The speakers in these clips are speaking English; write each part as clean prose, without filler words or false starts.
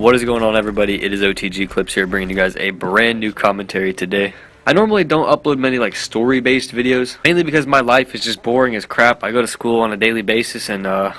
What is going on, everybody? It is OTG Clips here, bringing you guys a brand new commentary today. I normally don't upload many story-based videos, mainly because my life is just boring as crap. I go to school on a daily basis and I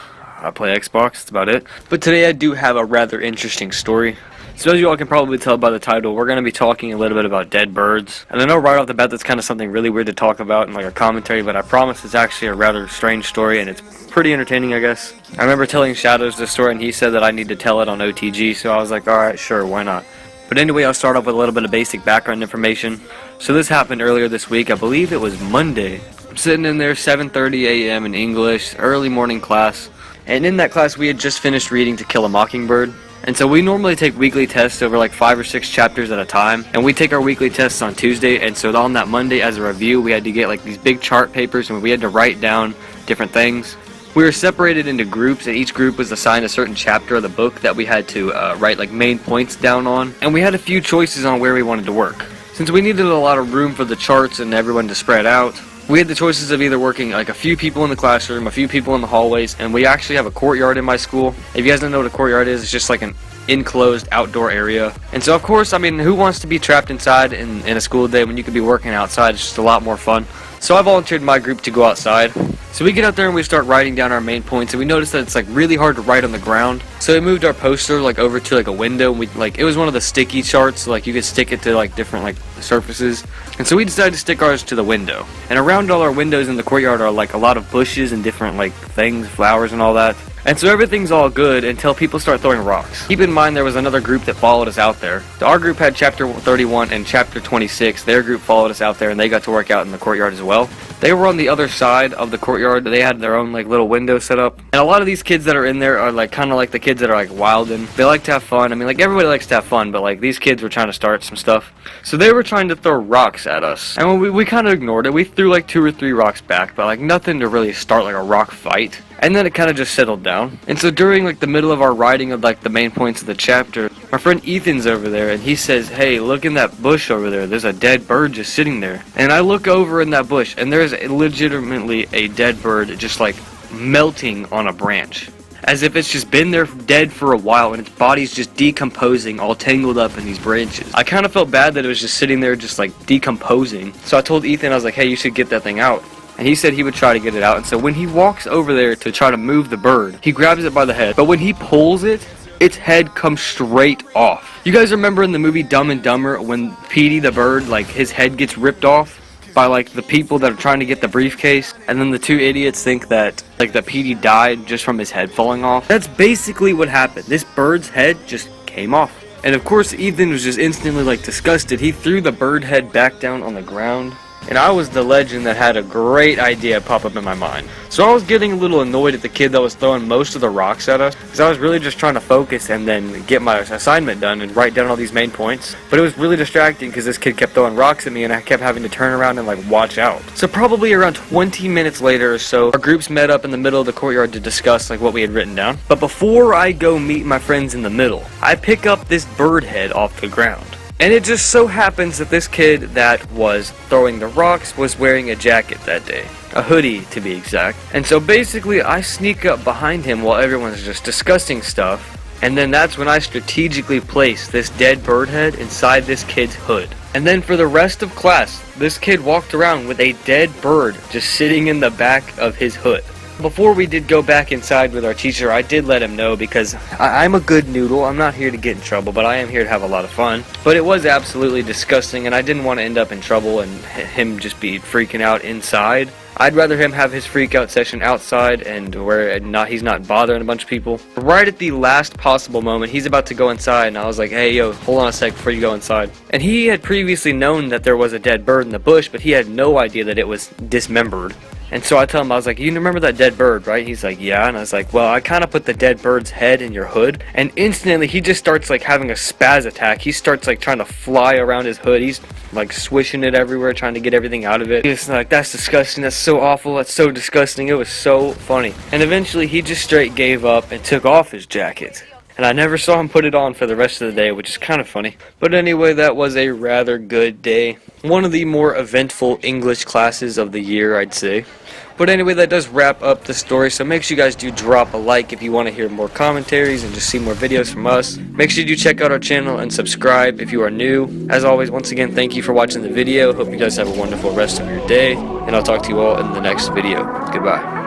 play Xbox. That's about it. But today I do have a rather interesting story. So as you all can probably tell by the title, we're going to be talking a little bit about dead birds. And I know right off the bat that's kind of something really weird to talk about in a commentary, but I promise it's actually a rather strange story and it's pretty entertaining, I guess. I remember telling Shadows this story and he said that I need to tell it on OTG, so I was like, alright, sure, why not? But anyway, I'll start off with a little bit of basic background information. So this happened earlier this week. I believe it was Monday. I'm sitting in there, 7:30 a.m. in English, early morning class. And in that class we had just finished reading To Kill a Mockingbird. And so we normally take weekly tests over 5 or 6 chapters at a time, and we take our weekly tests on Tuesday. And so on that Monday, as a review, we had to get these big chart papers and we had to write down different things. We were separated into groups, and each group was assigned a certain chapter of the book that we had to write main points down on, and we had a few choices on where we wanted to work. Since we needed a lot of room for the charts and everyone to spread out, we had the choices of either working a few people in the classroom, a few people in the hallways, and we actually have a courtyard in my school. If you guys don't know what a courtyard is, it's just an enclosed outdoor area. And so of course, I mean, who wants to be trapped inside in a school day when you could be working outside? It's just a lot more fun. So I volunteered my group to go outside. So we get out there and we start writing down our main points, and we noticed that it's really hard to write on the ground. So we moved our poster over to a window, and we it was one of the sticky charts, so you could stick it to different surfaces. And so we decided to stick ours to the window. And around all our windows in the courtyard are a lot of bushes and different things, flowers and all that. And so everything's all good until people start throwing rocks. Keep in mind there was another group that followed us out there. Our group had chapter 31 and chapter 26. Their group followed us out there and they got to work out in the courtyard as well. They were on the other side of the courtyard. They had their own little window set up. And a lot of these kids that are in there are kind of the kids that are wildin'. They like to have fun. I mean, everybody likes to have fun, but these kids were trying to start some stuff. So they were trying to throw rocks at us. And we kind of ignored it. We threw 2 or 3 rocks back, but nothing to really start a rock fight. And then it kind of just settled down. And so during the middle of our writing of the main points of the chapter, my friend Ethan's over there and he says, "Hey, look in that bush over there. There's a dead bird just sitting there." And I look over in that bush and there's legitimately a dead bird just melting on a branch. As if it's just been there dead for a while and its body's just decomposing, all tangled up in these branches. I kind of felt bad that it was just sitting there just decomposing. So I told Ethan, I was like, "Hey, you should get that thing out." And he said he would try to get it out. And so when he walks over there to try to move the bird, he grabs it by the head. But when he pulls it, its head comes straight off. You guys remember in the movie Dumb and Dumber when Petey the bird, his head gets ripped off by the people that are trying to get the briefcase, and then the 2 idiots think that that Petey died just from his head falling off? That's basically what happened. This bird's head just came off. And of course Ethan was just instantly disgusted. He threw the bird head back down on the ground. And I was the legend that had a great idea pop up in my mind. So I was getting a little annoyed at the kid that was throwing most of the rocks at us, because I was really just trying to focus and then get my assignment done and write down all these main points. But it was really distracting because this kid kept throwing rocks at me and I kept having to turn around and watch out. So probably around 20 minutes later or so, our groups met up in the middle of the courtyard to discuss what we had written down. But before I go meet my friends in the middle, I pick up this bird head off the ground. And it just so happens that this kid that was throwing the rocks was wearing a jacket that day. A hoodie, to be exact. And so basically I sneak up behind him while everyone's just discussing stuff. And then that's when I strategically place this dead bird head inside this kid's hood. And then for the rest of class, this kid walked around with a dead bird just sitting in the back of his hood. Before we did go back inside with our teacher, I did let him know, because I'm a good noodle. I'm not here to get in trouble, but I am here to have a lot of fun. But it was absolutely disgusting, and I didn't want to end up in trouble and him just be freaking out inside. I'd rather him have his freak out session outside and where he's not bothering a bunch of people. Right at the last possible moment, he's about to go inside, and I was like, "Hey, yo, hold on a sec before you go inside." And he had previously known that there was a dead bird in the bush, but he had no idea that it was dismembered. And so I tell him, I was like, "You remember that dead bird, right?" He's like, "Yeah." And I was like, "Well, I kind of put the dead bird's head in your hood." And instantly he just starts having a spaz attack. He starts trying to fly around his hood. He's swishing it everywhere, trying to get everything out of it. He's like, "That's disgusting. That's so awful. That's so disgusting." It was so funny. And eventually he just straight gave up and took off his jacket. And I never saw him put it on for the rest of the day, which is kind of funny. But anyway, that was a rather good day. One of the more eventful English classes of the year, I'd say. But anyway, that does wrap up the story, so make sure you guys do drop a like if you want to hear more commentaries and just see more videos from us. Make sure you do check out our channel and subscribe if you are new. As always, once again, thank you for watching the video. Hope you guys have a wonderful rest of your day, and I'll talk to you all in the next video. Goodbye.